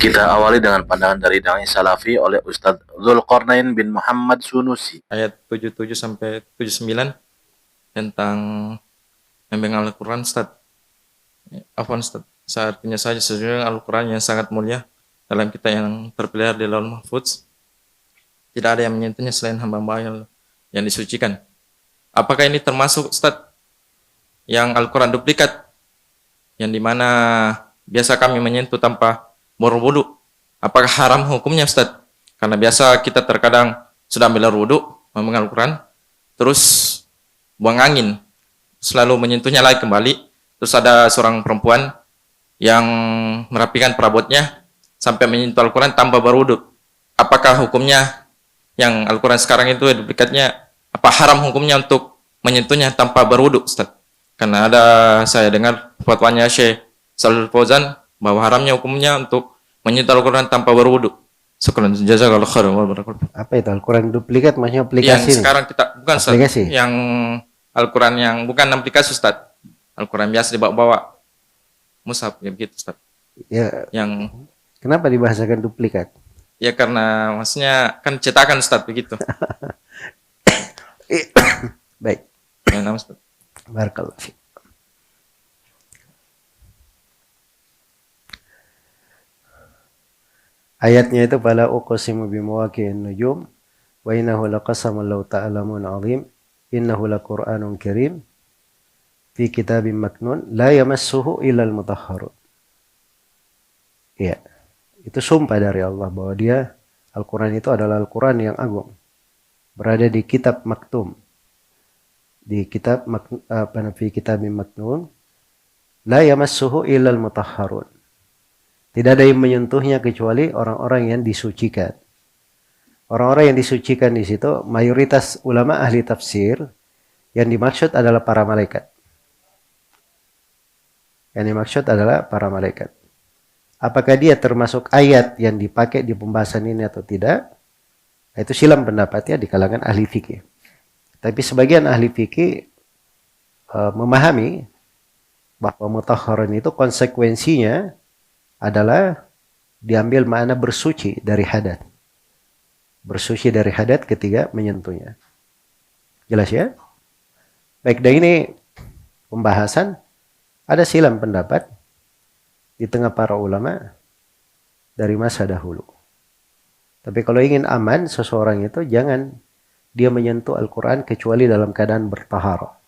Kita awali dengan pandangan dari Dai Salafi oleh Ustadz Zulkarnain bin Muhammad Sunusi. Ayat 77 sampai 79 tentang mempegang Al-Quran, Ustaz. Afwan, Ustaz. Seartinya saja sesungguhnya Al-Quran yang sangat mulia dalam kita yang terpelihara di Lauhul Mahfuz. Tidak ada yang menyentuhnya selain hamba-hamba yang disucikan. Apakah ini termasuk, Ustaz, yang Al-Quran duplikat? Yang dimana biasa kami menyentuh tanpa berwudu. Apakah haram hukumnya, Ustaz? Karena biasa kita terkadang sudah ambil wudu, memegang Al-Quran, terus buang angin, selalu menyentuhnya lagi kembali. Terus ada seorang perempuan yang merapikan perabotnya sampai menyentuh Al-Quran tanpa berwudu. Apakah hukumnya yang Al-Quran sekarang itu duplikatnya, apa haram hukumnya untuk menyentuhnya tanpa berwudu, Ustaz? Karena ada saya dengar fatwanya Syekh Shalih Fauzan bahwa haramnya hukumnya untuk menyentuh Al-Quran tanpa berwudu. Syukran, jazakallahu khairan. Apa itu Al-Quran duplikat, maksudnya aplikasi? Yang sekarang kita bukan, Ustaz, aplikasi. Yang Al-Quran yang bukan aplikasi, Ustaz. Al-Quran biasa dibawa-bawa mushaf ya begitu, Ustaz. Ya. Yang kenapa dibahasakan duplikat? Ya karena maksudnya kan cetakan, Ustaz, begitu. Baik. Ya, nama, Ustaz. Barakallahu fiik. Ayatnya itu fala uqsimu bimawaqi'in nujum wa innahu laqasamun law ta'lamun 'azim innahu laqur'anun karim fi kitabim maknun la yamassuhu illal mutahharun. Ya, itu sumpah dari Allah bahwa dia Al-Quran itu adalah Al-Quran yang agung, berada di kitab maktum, di kitab fi kitabim maknun la yamassuhu illal mutahharun. Tidak ada yang menyentuhnya kecuali orang-orang yang disucikan. Orang-orang yang disucikan di situ mayoritas ulama ahli tafsir yang dimaksud adalah para malaikat. Yang dimaksud adalah para malaikat. Apakah dia termasuk ayat yang dipakai di pembahasan ini atau tidak? Itu silam pendapatnya di kalangan ahli fikih. Tapi sebagian ahli fikih memahami bahwa mutahharun itu konsekuensinya adalah diambil makna bersuci dari hadat. Bersuci dari hadat ketika menyentuhnya. Jelas ya? Baik, dan ini pembahasan ada silam pendapat di tengah para ulama dari masa dahulu. Tapi kalau ingin aman seseorang itu jangan dia menyentuh Al-Quran kecuali dalam keadaan bertaharah,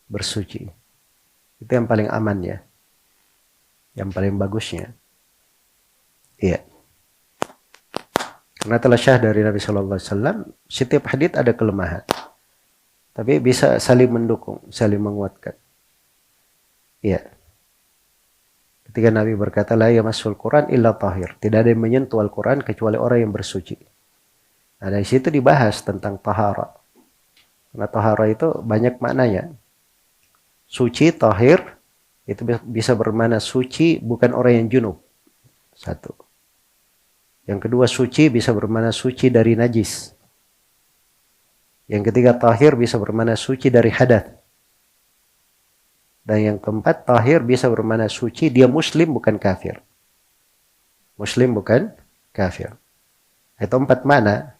bersuci. Itu yang paling aman ya. Yang paling bagusnya. Iya. Karena telah syah dari Nabi Sallallahu Alaihi Wasallam, setiap hadits ada kelemahan. Tapi bisa saling mendukung, saling menguatkan. Iya. Ketika Nabi berkata, la yamassul Quran illa tahir. Tidak ada yang menyentuh Al-Quran kecuali orang yang bersuci. Nah, dari situ dibahas tentang tahara. Karena tahara itu banyak maknanya. Suci, tahir, itu bisa bermakna suci bukan orang yang junub. Satu. Yang kedua, suci bisa bermakna suci dari najis. Yang ketiga, tahir bisa bermakna suci dari hadat. Dan yang keempat, tahir bisa bermakna suci dia muslim bukan kafir. Muslim bukan kafir. Itu 4 makna.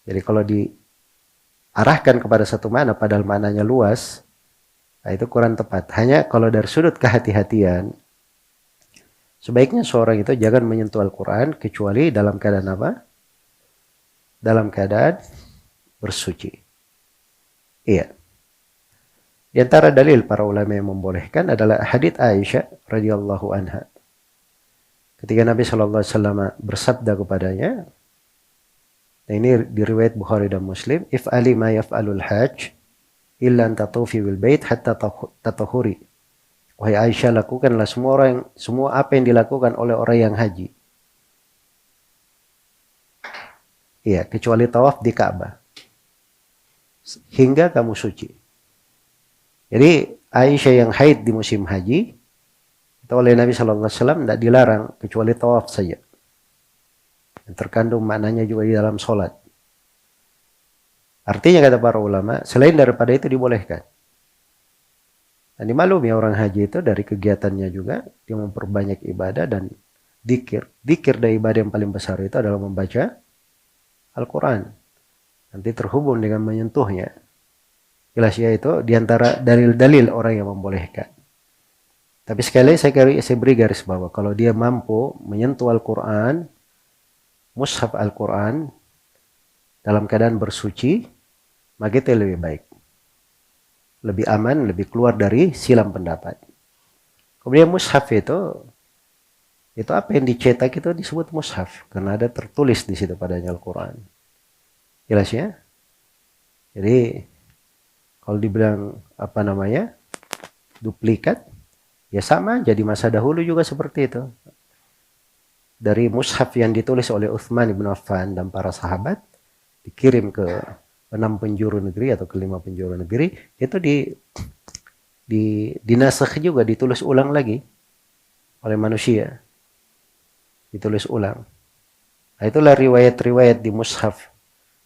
Jadi kalau diarahkan kepada satu makna padahal maknanya luas, nah, itu kurang tepat. Hanya kalau dari sudut kehati-hatian, sebaiknya seorang itu jangan menyentuh Al-Quran kecuali dalam keadaan apa? Dalam keadaan bersuci. Iya. Di antara dalil para ulama yang membolehkan adalah hadits Aisyah radhiyallahu anha. Ketika Nabi Shallallahu Alaihi Wasallam bersabda kepadanya, nah ini diriwayat Bukhari dan Muslim, if'ali ma yaf'alul hajj illa an tatufi bil bait hatta tatahuri. Wahai Aisyah, lakukanlah semua apa yang dilakukan oleh orang yang haji. Iya, kecuali tawaf di Ka'bah. Hingga kamu suci. Jadi Aisyah yang haid di musim haji, itu oleh Nabi Sallallahu Alaihi Wasallam tidak dilarang kecuali tawaf saja. Yang terkandung maknanya juga di dalam sholat. Artinya kata para ulama, selain daripada itu dibolehkan. Dan dimaklumi orang haji itu dari kegiatannya juga dia memperbanyak ibadah dan Dikir dari ibadah yang paling besar itu adalah membaca Al-Quran. Nanti terhubung dengan menyentuhnya. Jelas ya, itu diantara dalil-dalil orang yang membolehkan. Tapi sekali saya beri garis bawah, kalau dia mampu menyentuh Al-Quran, mushaf Al-Quran dalam keadaan bersuci, maka itu lebih baik, lebih aman, lebih keluar dari silam pendapat. Kemudian mushaf itu apa yang dicetak itu disebut mushaf karena ada tertulis di situ padanya Al-Quran. Jelas ya? Jadi kalau dibilang duplikat, ya sama, jadi masa dahulu juga seperti itu. Dari mushaf yang ditulis oleh Utsman bin Affan dan para sahabat, dikirim ke 6 penjuru negeri atau ke 5 penjuru negeri, itu dinasakh juga, ditulis ulang lagi oleh manusia. Ditulis ulang. Nah, itulah riwayat-riwayat di mushaf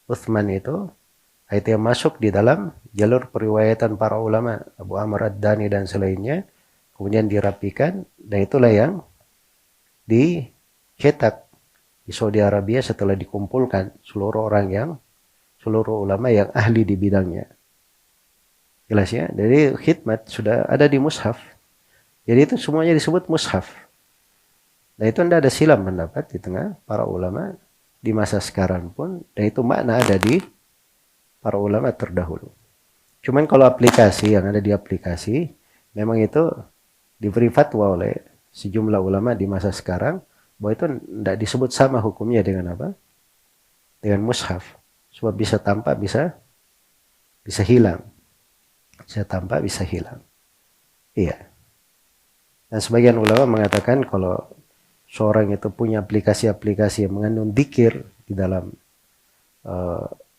Utsman itu yang masuk di dalam jalur periwayatan para ulama, Abu Amr Ad-Dani dan selainnya, kemudian dirapikan, dan itulah yang dicetak di Saudi Arabia setelah dikumpulkan seluruh ulama yang ahli di bidangnya. Jelas ya? Jadi khidmat sudah ada di mushaf. Jadi itu semuanya disebut mushaf. Nah, itu tidak ada silam pendapat di tengah para ulama di masa sekarang pun, dan itu makna ada di para ulama terdahulu. Cuman kalau aplikasi, yang ada di aplikasi, memang itu diberi fatwa oleh sejumlah ulama di masa sekarang bahwa itu tidak disebut sama hukumnya dengan apa? Dengan mushaf. Sebab bisa tampak, bisa hilang. Bisa tampak, bisa hilang. Iya. Dan sebagian ulama mengatakan kalau seorang itu punya aplikasi-aplikasi yang mengandung dzikir di dalam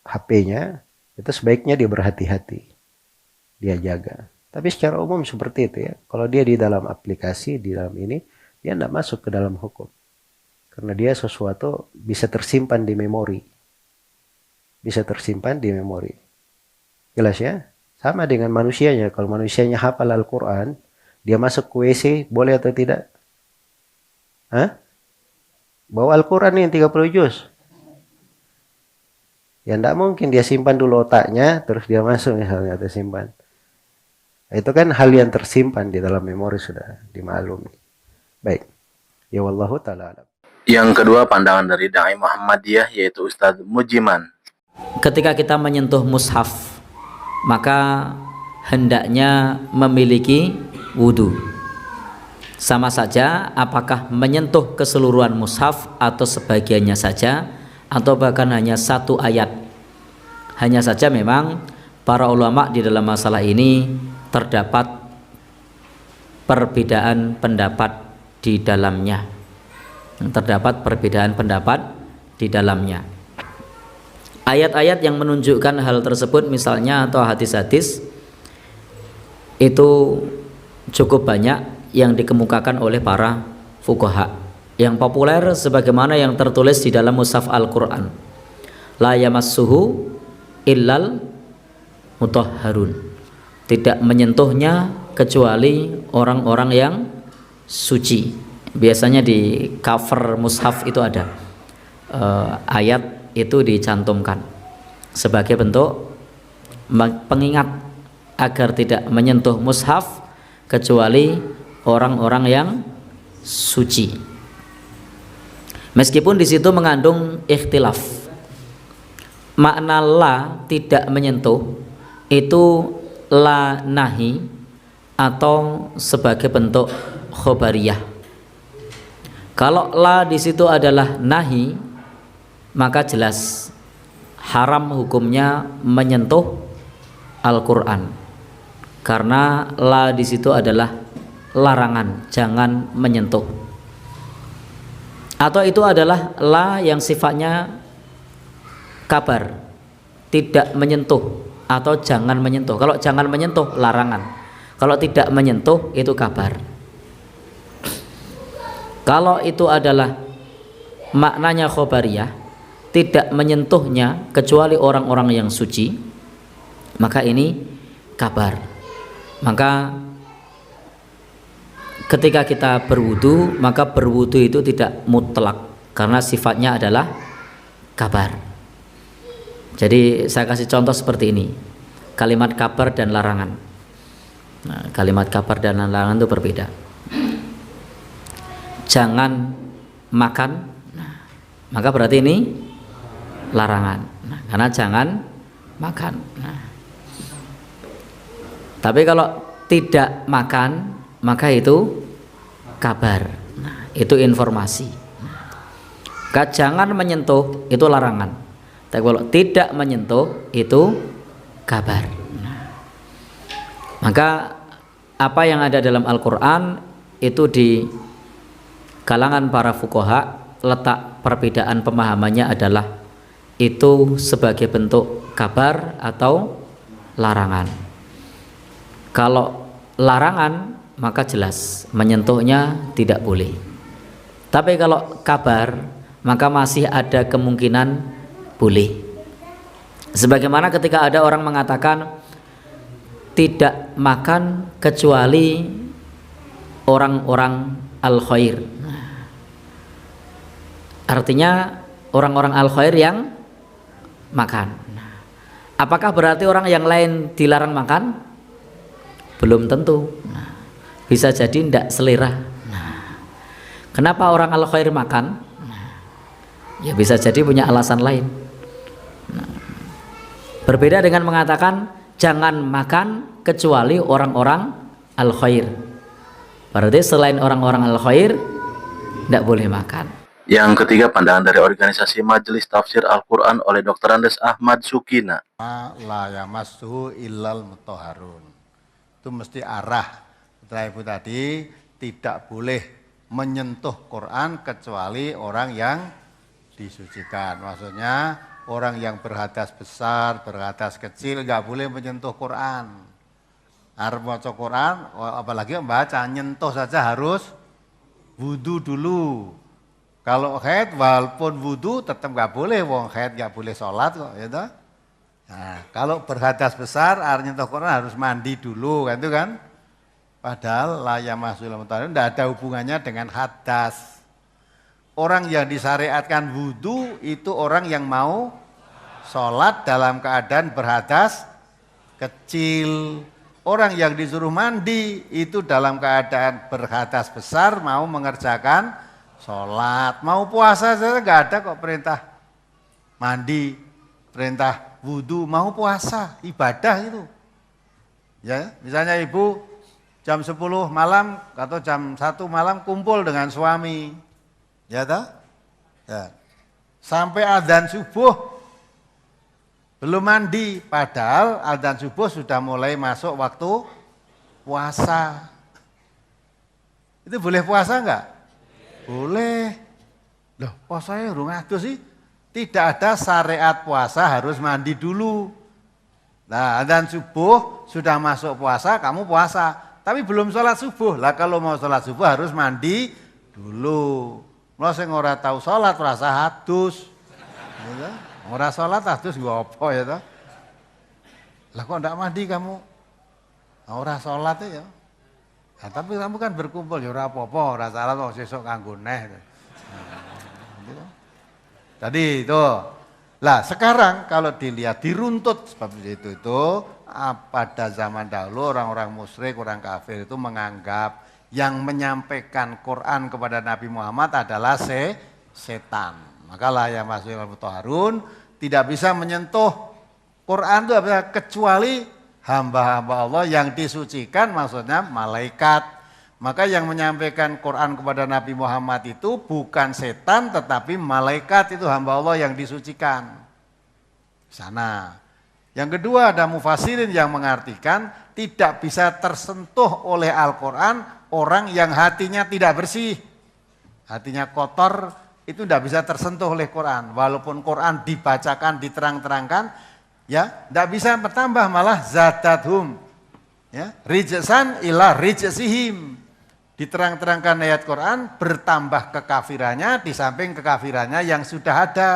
HP-nya, itu sebaiknya dia berhati-hati, dia jaga. Tapi secara umum seperti itu ya. Kalau dia di dalam aplikasi, di dalam ini, dia tidak masuk ke dalam hukum. Karena dia sesuatu bisa tersimpan di memori. Bisa tersimpan di memori. Jelas ya? Sama dengan manusianya. Kalau manusianya hafal Al-Quran, dia masuk ke WC, boleh atau tidak? Hah? Bawa Al-Quran ini 30 juz. Ya tidak mungkin dia simpan dulu otaknya, terus dia masuk misalnya, atau simpan. Itu kan hal yang tersimpan di dalam memori, sudah dimaklumi. Baik. Ya wallahu ta'ala alam. Yang kedua, pandangan dari Dai Muhammadiyah, yaitu Ustadz Mujiman. Ketika kita menyentuh mushaf, maka hendaknya memiliki wudu. Sama saja apakah menyentuh keseluruhan mushaf atau sebagiannya saja, atau bahkan hanya satu ayat. Hanya saja memang para ulama di dalam masalah ini terdapat perbedaan pendapat di dalamnya. Terdapat perbedaan pendapat di dalamnya. Ayat-ayat yang menunjukkan hal tersebut misalnya, atau hadis-hadis, itu cukup banyak yang dikemukakan oleh para fuqaha. Yang populer sebagaimana yang tertulis di dalam mushaf Al-Quran, la yamassuhu illal mutahharun, tidak menyentuhnya kecuali orang-orang yang suci. Biasanya di cover mushaf itu ada ayat itu dicantumkan sebagai bentuk pengingat agar tidak menyentuh mushaf kecuali orang-orang yang suci. Meskipun di situ mengandung ikhtilaf. Makna la tidak menyentuh itu la nahi atau sebagai bentuk khobariyah. Kalau la di situ adalah nahi, maka jelas haram hukumnya menyentuh Al-Quran, karena la di situ adalah larangan, jangan menyentuh. Atau itu adalah la yang sifatnya kabar, tidak menyentuh atau jangan menyentuh. Kalau jangan menyentuh larangan, kalau tidak menyentuh itu kabar. Kalau itu adalah maknanya khobariyah, tidak menyentuhnya kecuali orang-orang yang suci, maka ini kabar. Maka ketika kita berwudu, maka berwudu itu tidak mutlak karena sifatnya adalah kabar. Jadi saya kasih contoh seperti ini, kalimat kabar dan larangan. Nah, kalimat kabar dan larangan itu berbeda. Jangan makan, nah, maka berarti ini larangan. Nah, karena jangan makan. Nah, tapi kalau tidak makan, maka itu kabar. Nah, itu informasi. Nah, jangan menyentuh itu larangan. Tapi kalau tidak menyentuh itu kabar. Nah, maka apa yang ada dalam Al-Quran itu di kalangan para fuqaha letak perbedaan pemahamannya adalah itu sebagai bentuk kabar atau larangan. Kalau larangan maka jelas menyentuhnya tidak boleh. Tapi kalau kabar maka masih ada kemungkinan boleh. Sebagaimana ketika ada orang mengatakan tidak makan kecuali orang-orang al-khair. Artinya orang-orang al-khair yang makan. Apakah berarti orang yang lain dilarang makan? Belum tentu. Bisa jadi tidak selera. Kenapa orang al-khair makan? Ya bisa jadi punya alasan lain. Berbeda dengan mengatakan jangan makan kecuali orang-orang al-khair. Berarti selain orang-orang al-khair tidak boleh makan. Yang ketiga, pandangan dari organisasi Majelis Tafsir Al-Quran oleh Dr. Andes Ahmad Sukina. La yamassuhu illal mutahharun. Itu mesti arah setelah ibu tadi, tidak boleh menyentuh Quran kecuali orang yang disucikan. Maksudnya orang yang berhadas besar, berhadas kecil nggak boleh menyentuh Quran. Arep maca Quran, apalagi membaca, nyentuh saja harus wudu dulu. Kalau haid walaupun wudu tetap nggak boleh, wong haid nggak boleh sholat kok, ya toh. Nah, kalau berhadas besar, nyentuh Quran harus mandi dulu, kan itu kan. Padahal la yamassul mutahharun tidak ada hubungannya dengan hadas. Orang yang disyariatkan wudu itu orang yang mau sholat dalam keadaan berhadas kecil. Orang yang disuruh mandi itu dalam keadaan berhadas besar mau mengerjakan sholat. Mau puasa saja nggak ada kok perintah mandi, perintah wudu, mau puasa, ibadah itu. Ya, misalnya ibu jam 10 malam atau jam 1 malam kumpul dengan suami. Ya toh? Ya. Sampai adzan subuh belum mandi, padahal adzan subuh sudah mulai masuk waktu puasa. Itu boleh puasa enggak? Boleh. Loh, puasanya urung adus sih. Tidak ada syariat puasa harus mandi dulu. Nah, adzan subuh sudah masuk puasa, kamu puasa. Tapi belum sholat subuh. Lah kalau mau sholat subuh harus mandi dulu. Kalau sing ora tahu sholat rasa hadus. Ya, ora sholat hadus gua apa ya toh? Lah kok ndak mandi kamu? Nah, ora sholat ya. Nah, tapi kamu kan berkumpul ya ora apa-apa, ora salah kok sesuk kanggo neh. Nah, gitu. Tadi itu. Lah sekarang kalau dilihat diruntut seperti itu pada zaman dahulu orang-orang musyrik, orang kafir itu menganggap yang menyampaikan Quran kepada Nabi Muhammad adalah setan. Maka la yamassul mutahharun tidak bisa menyentuh Quran itu kecuali hamba-hamba Allah yang disucikan, maksudnya malaikat. Maka yang menyampaikan Quran kepada Nabi Muhammad itu bukan setan tetapi malaikat, itu hamba Allah yang disucikan. Sana. Yang kedua ada mufassirin yang mengartikan tidak bisa tersentuh oleh Al-Quran orang yang hatinya tidak bersih. Hatinya kotor itu tidak bisa tersentuh oleh Quran. Walaupun Quran dibacakan, diterang-terangkan, ya tidak bisa bertambah, malah zadathum. Ya, rijsan ila rijsihim. Diterang-terangkan ayat Quran bertambah kekafirannya di samping kekafirannya yang sudah ada.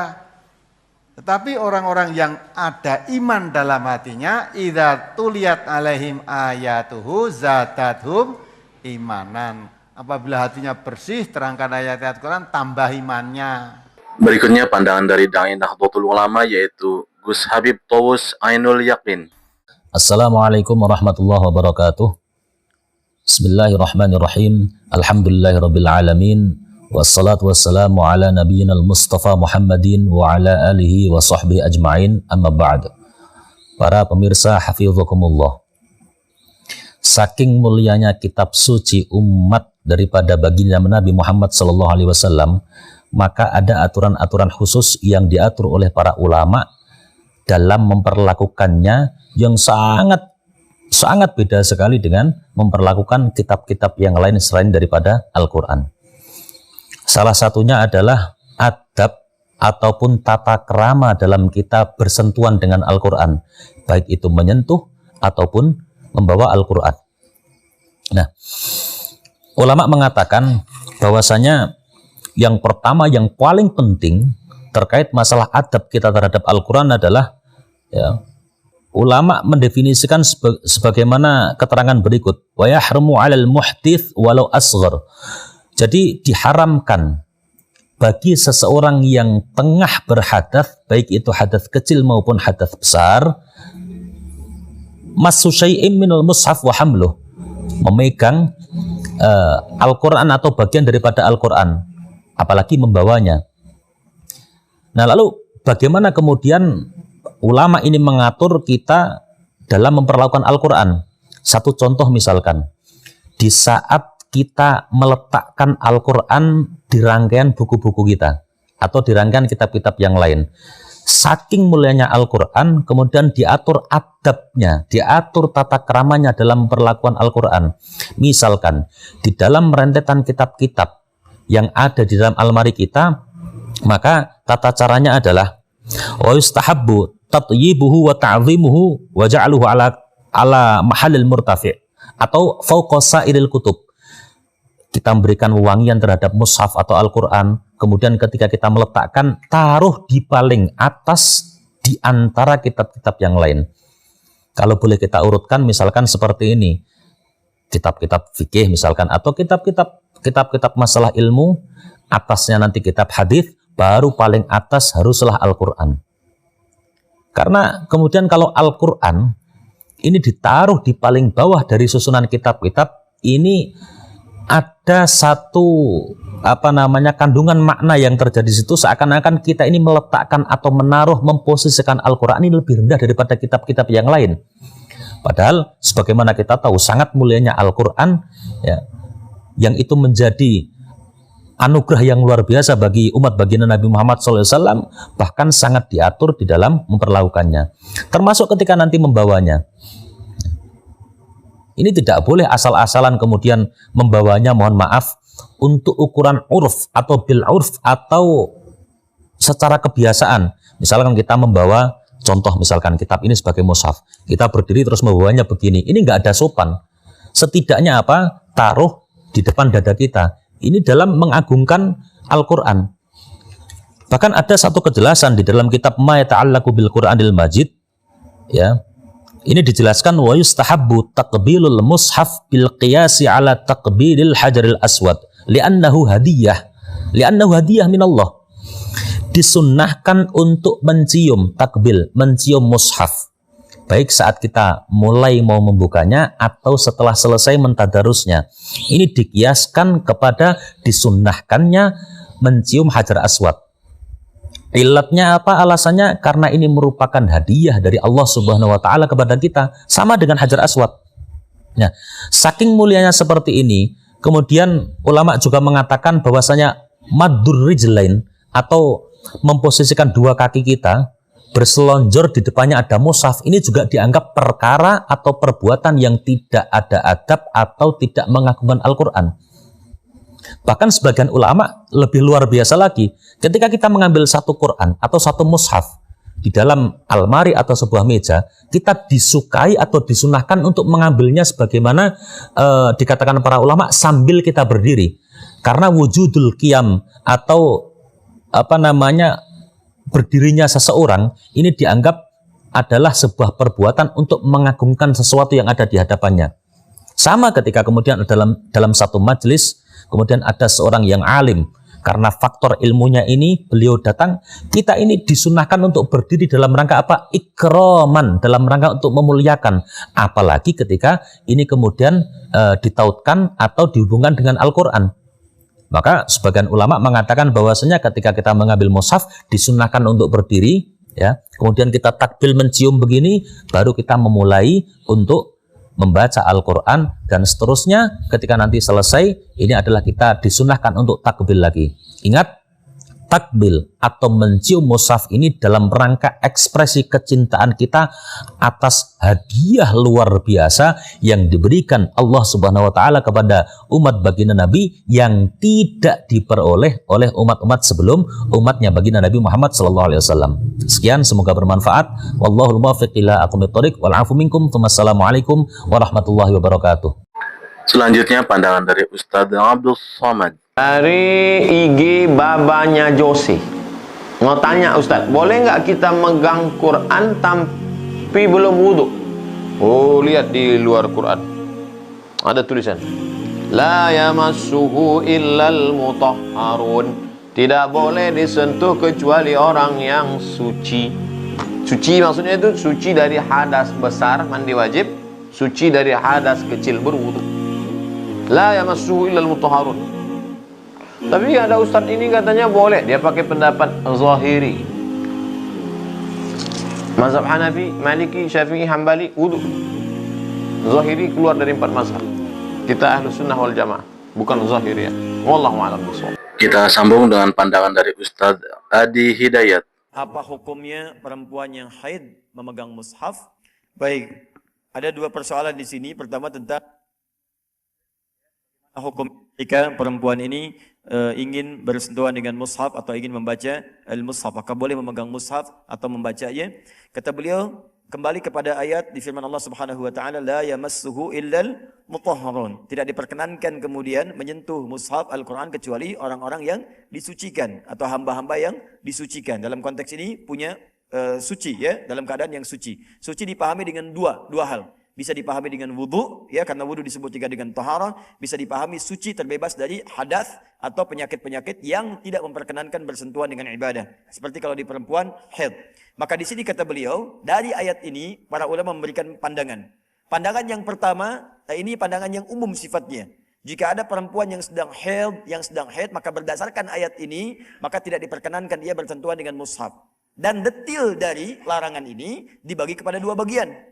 Tetapi orang-orang yang ada iman dalam hatinya, idza tuliyat alaihim ayatuhu zadathum imanan. Apabila hatinya bersih, terangkan ayat-ayat Quran, tambah imannya. Berikutnya pandangan dari Dai Nahdlatul Ulama yaitu Gus Habib Tawus Ainul Yakin. Assalamualaikum warahmatullahi wabarakatuh. Bismillahirrahmanirrahim. Alhamdulillahirabbil alamin. Wassalatu wassalamu ala nabiyyina al-Mustafa Muhammadin wa ala alihi wa sahbihi ajma'in. Amma ba'd. Para pemirsa hafizakumullah. Saking mulianya kitab suci umat daripada baginda Nabi Muhammad sallallahu alaihi wasallam, maka ada aturan-aturan khusus yang diatur oleh para ulama dalam memperlakukannya yang sangat beda sekali dengan memperlakukan kitab-kitab yang lain selain daripada Al-Quran. Salah satunya adalah adab ataupun tata krama dalam kita bersentuhan dengan Al-Quran, baik itu menyentuh ataupun membawa Al-Quran. Nah, ulama mengatakan bahwasanya yang pertama yang paling penting terkait masalah adab kita terhadap Al-Quran adalah ulama mendefinisikan sebagaimana keterangan berikut, wa yahrumu 'alal muhdits walau asghar. Jadi diharamkan bagi seseorang yang tengah berhadas, baik itu hadas kecil maupun hadas besar, massu syai'in minal mushaf wa hamluh, memegang Al-Quran atau bagian daripada Al-Quran, apalagi membawanya. Nah, lalu bagaimana kemudian ulama ini mengatur kita dalam memperlakukan Al-Quran? Satu contoh misalkan, di saat kita meletakkan Al-Quran di rangkaian buku-buku kita atau di rangkaian kitab-kitab yang lain, saking mulianya Al-Quran, kemudian diatur adabnya, diatur tata keramanya dalam perlakuan Al-Quran. Misalkan di dalam rentetan kitab-kitab yang ada di dalam almari kita, maka tata caranya adalah wa yustahabbu tatyibuhu wa ta'zimuhu wa ja'aluhu ala mahallil murtafi' atau fawqa sa'iril kutub. Kita memberikan wewangian terhadap mushaf atau Al-Quran, kemudian ketika kita meletakkan, taruh di paling atas di antara kitab-kitab yang lain. Kalau boleh kita urutkan misalkan seperti ini, kitab-kitab fikih misalkan, atau kitab-kitab masalah ilmu, atasnya nanti kitab hadis, baru paling atas haruslah Al-Quran. Karena kemudian kalau Al-Quran ini ditaruh di paling bawah dari susunan kitab-kitab, ini ada satu kandungan makna yang terjadi di situ, seakan-akan kita ini meletakkan atau menaruh, memposisikan Al-Quran ini lebih rendah daripada kitab-kitab yang lain. Padahal sebagaimana kita tahu sangat mulianya Al-Quran, yang itu menjadi anugerah yang luar biasa bagi umat baginda Nabi Muhammad SAW, bahkan sangat diatur di dalam memperlakukannya, termasuk ketika nanti membawanya. Ini tidak boleh asal-asalan kemudian membawanya, mohon maaf, untuk ukuran urf atau bil urf atau secara kebiasaan. Misalkan kita membawa, contoh misalkan kitab ini sebagai mushaf, kita berdiri terus membawanya begini, ini nggak ada sopan. Setidaknya apa? Taruh di depan dada kita. Ini dalam mengagungkan Al-Quran. Bahkan ada satu kejelasan di dalam kitab Ma Yata'allaqu bil Qur'anil Majid, ini dijelaskan wa yustahabbu taqbilul mushaf bil qiyasi ala taqbilil hajaril aswad li'annahu hadiyah minallah. Disunnahkan untuk mencium takbil, mencium mushaf, baik saat kita mulai mau membukanya atau setelah selesai mentadarusnya. Ini dikiaskan kepada disunnahkannya mencium hajar aswad. Ilatnya apa? Alasannya karena ini merupakan hadiah dari Allah Subhanahu wa Ta'ala kepada kita, sama dengan hajar aswad. Nah, saking mulianya seperti ini, kemudian ulama juga mengatakan bahwasanya maddur rijlain atau memposisikan dua kaki kita berselonjor di depannya ada mushaf, ini juga dianggap perkara atau perbuatan yang tidak ada adab atau tidak mengagungkan Al-Quran. Bahkan sebagian ulama lebih luar biasa lagi, ketika kita mengambil satu Quran atau satu mushaf di dalam almari atau sebuah meja, kita disukai atau disunahkan untuk mengambilnya sebagaimana dikatakan para ulama sambil kita berdiri, karena wujudul qiyam atau berdirinya seseorang ini dianggap adalah sebuah perbuatan untuk mengagungkan sesuatu yang ada di hadapannya. Sama ketika kemudian dalam satu majelis kemudian ada seorang yang alim, karena faktor ilmunya ini beliau datang, kita ini disunahkan untuk berdiri dalam rangka apa? Ikroman, dalam rangka untuk memuliakan. Apalagi ketika ini kemudian ditautkan atau dihubungkan dengan Al-Quran. Maka sebagian ulama mengatakan bahwasanya ketika kita mengambil mushaf disunahkan untuk berdiri, ya. Kemudian kita takbil mencium begini, baru kita memulai untuk membaca Al-Quran, dan seterusnya ketika nanti selesai, ini adalah kita disunahkan untuk takbil lagi. Ingat, takbil atau mencium mushaf ini dalam rangka ekspresi kecintaan kita atas hadiah luar biasa yang diberikan Allah Subhanahu wa taala kepada umat baginda Nabi yang tidak diperoleh oleh umat-umat sebelum umatnya baginda Nabi Muhammad sallallahu alaihi wasallam. Sekian, semoga bermanfaat. Wallahul muwaffiq ila aqwamit thoriq wal 'afu minkum. Wassalamualaikum warahmatullahi wabarakatuh. Selanjutnya pandangan dari Ustadz Abdul Somad. Dari IG babanya Jose. Mau tanya Ustaz, boleh nggak kita megang Quran tapi belum wudhu? Oh, lihat di luar Quran ada tulisan la yamassuhu illal mutahharun, tidak boleh disentuh kecuali orang yang suci. Suci maksudnya itu suci dari hadas besar mandi wajib, suci dari hadas kecil berwudu. La yamassuhu illal mutahharun. Tapi ada ustaz ini katanya boleh, dia pakai pendapat Zahiri. Mazhab Hanafi, Maliki, Syafi'i, Hambali, wudu. Zahiri keluar dari 4 mazhab. Kita ahlu sunnah wal jamaah, bukan Zahiri ya. Wallahu a'lam bishawab. Kita sambung dengan pandangan dari Ustadz Adi Hidayat. Apa hukumnya perempuan yang haid memegang mushaf? Baik, ada 2 persoalan di sini. Pertama tentang hukum jika perempuan ini ingin bersentuhan dengan mushaf atau ingin membaca al-mushaf, apakah boleh memegang mushaf atau membacanya? Kata beliau, kembali kepada ayat di firman Allah Subhanahu wa taala, la yamassuhu illal mutahharun. Tidak diperkenankan kemudian menyentuh mushaf Al-Qur'an kecuali orang-orang yang disucikan atau hamba-hamba yang disucikan. Dalam konteks ini punya suci ya, dalam keadaan yang suci. Suci dipahami dengan dua hal. Bisa dipahami dengan wudu, ya, karena wudu disebut juga dengan taharah. Bisa dipahami suci terbebas dari hadas atau penyakit-penyakit yang tidak memperkenankan bersentuhan dengan ibadah. Seperti kalau di perempuan haid. Maka di sini kata beliau, dari ayat ini para ulama memberikan pandangan. Pandangan yang pertama, ini pandangan yang umum sifatnya. Jika ada perempuan yang sedang haid, maka berdasarkan ayat ini, maka tidak diperkenankan dia bersentuhan dengan mushaf. Dan detil dari larangan ini dibagi kepada 2 bagian.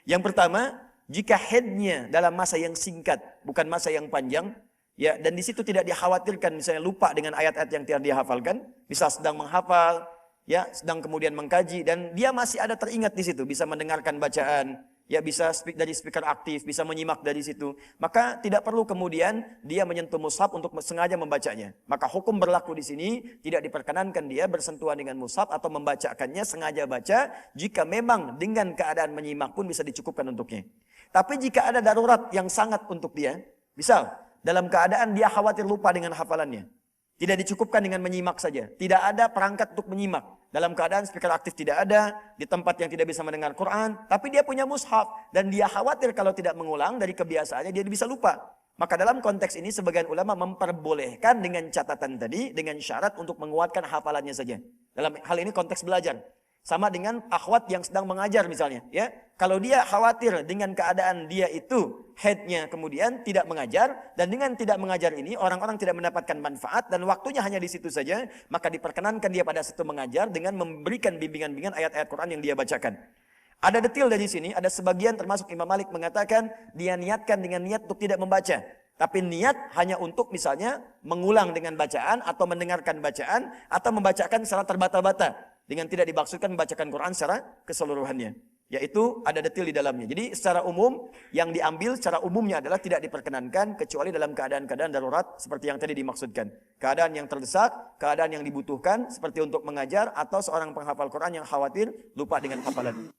Yang pertama, jika haidnya dalam masa yang singkat, bukan masa yang panjang, ya, dan di situ tidak dikhawatirkan misalnya lupa dengan ayat-ayat yang tidak dihafalkan, misal sedang menghafal, ya, sedang kemudian mengkaji, dan dia masih ada teringat di situ, bisa mendengarkan bacaan, ya, bisa dari speaker aktif, bisa menyimak dari situ, maka tidak perlu kemudian dia menyentuh mushaf untuk sengaja membacanya. Maka hukum berlaku di sini, tidak diperkenankan dia bersentuhan dengan mushaf atau membacakannya, sengaja baca, jika memang dengan keadaan menyimak pun bisa dicukupkan untuknya. Tapi jika ada darurat yang sangat untuk dia, misal dalam keadaan dia khawatir lupa dengan hafalannya, tidak dicukupkan dengan menyimak saja, tidak ada perangkat untuk menyimak, dalam keadaan speaker aktif tidak ada, di tempat yang tidak bisa mendengar Quran, tapi dia punya mushaf, dan dia khawatir kalau tidak mengulang dari kebiasaannya dia bisa lupa. Maka dalam konteks ini sebagian ulama memperbolehkan dengan catatan tadi, dengan syarat untuk menguatkan hafalannya saja. Dalam hal ini konteks belajar. Sama dengan akhwat yang sedang mengajar misalnya, ya. Kalau dia khawatir dengan keadaan dia itu haidnya kemudian tidak mengajar, dan dengan tidak mengajar ini orang-orang tidak mendapatkan manfaat dan waktunya hanya di situ saja, maka diperkenankan dia pada situ mengajar dengan memberikan bimbingan-bimbingan ayat-ayat Quran yang dia bacakan. Ada detil dari sini, ada sebagian termasuk Imam Malik mengatakan dia niatkan dengan niat untuk tidak membaca. Tapi niat hanya untuk misalnya mengulang dengan bacaan atau mendengarkan bacaan atau membacakan secara terbata-bata. Dengan tidak dimaksudkan membacakan Quran secara keseluruhannya. Yaitu ada detil di dalamnya. Jadi secara umum yang diambil secara umumnya adalah tidak diperkenankan kecuali dalam keadaan-keadaan darurat seperti yang tadi dimaksudkan. Keadaan yang terdesak, keadaan yang dibutuhkan seperti untuk mengajar atau seorang penghafal Quran yang khawatir lupa dengan hafalan.